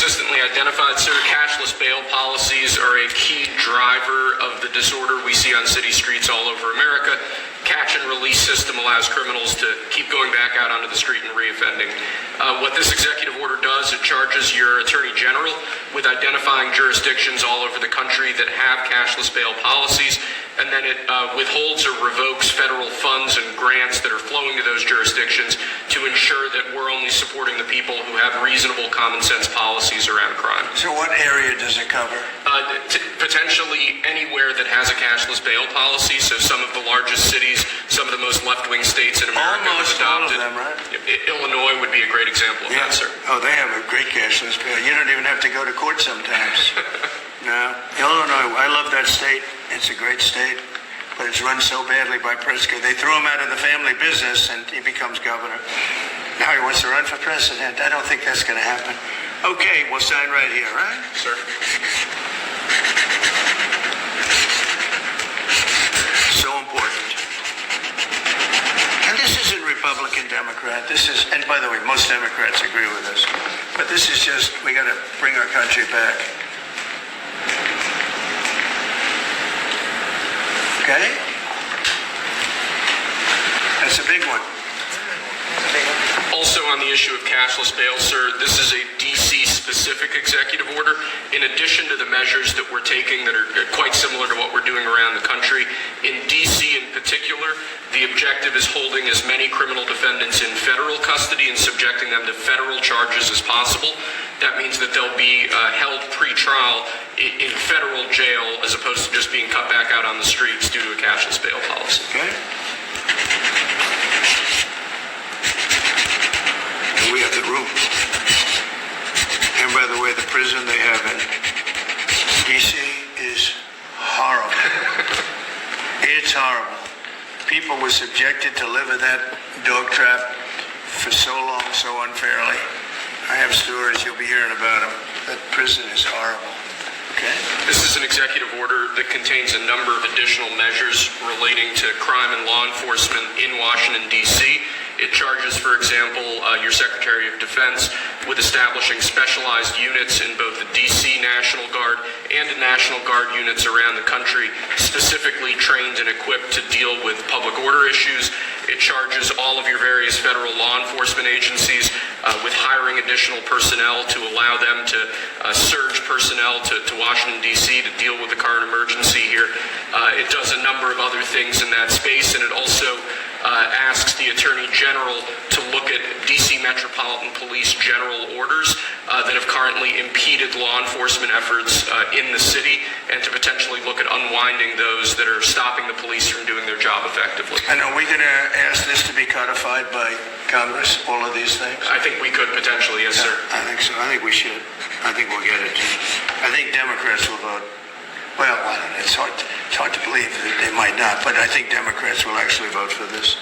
consistently identified, sir, cashless bail policies are a key driver of the disorder we see on city streets all over America. Catch and release system allows criminals to keep going back out onto the street and reoffending. What this executive order does, it charges your Attorney General with identifying jurisdictions all over the country that have cashless bail policies, and then it withholds or revokes federal funds and grants that are flowing to those jurisdictions to ensure that we're only supporting the people who have reasonable common sense policies around crime. So what area does it cover? Potentially anywhere that has a cashless bail policy. So some of the largest cities, some of the most left-wing states in America have Almost adopted. all of them, right? Illinois would be a great example of that, sir. Oh, they have a great cashless bail. You don't even have to go to court sometimes. No. Illinois, I love that state. It's a great state, but it's run so badly by Pritzker. They threw him out of the family business, and he becomes governor. Now he wants to run for president. I don't think that's going to happen. Okay, we'll sign right here, right? Sir. So important. And this isn't Republican, Democrat. This is, and by the way, most Democrats agree with us. But this is just, we got to bring our country back. Okay? That's a big one. Also on the issue of cashless bail, sir, this is a D.C.-specific executive order. In addition to the measures that we're taking that are quite similar to what we're doing around the country, in D.C. in particular, the objective is holding as many criminal defendants in federal custody and subjecting them to federal charges as possible. That means that they'll be held pre-trial in federal jail as opposed to just being cut back out on the streets due to a cashless bail policy. Okay? We have the room. And by the way, the prison they have in D.C. is horrible. It's horrible. People were subjected to live in that dog trap for so long, so unfairly. I have stories, you'll be hearing about them. That prison is horrible. Okay? This is an executive order that contains a number of additional measures relating to crime and law enforcement in Washington, D.C. It charges, for example, your Secretary of Defense with establishing specialized units in both the D.C. National Guard and the National Guard units around the country, specifically trained and equipped to deal with public order issues. It charges all of your various federal law enforcement agencies with hiring additional personnel to allow them to surge personnel to Washington, D.C. to deal with the current emergency here. It does a number of other things in that space, and it also asks the Attorney General to look at D.C. Metropolitan Police general orders that have currently impeded law enforcement efforts in the city, and to potentially look at unwinding those that are stopping the police from doing their job effectively. And are we going to ask this to be codified by Congress, all of these things? I think we could potentially, yes, sir. I think so. I think we should. I think we'll get it. I think Democrats will vote. Well, I don't know. It's hard to believe that they might not, but I think Democrats will actually vote for this.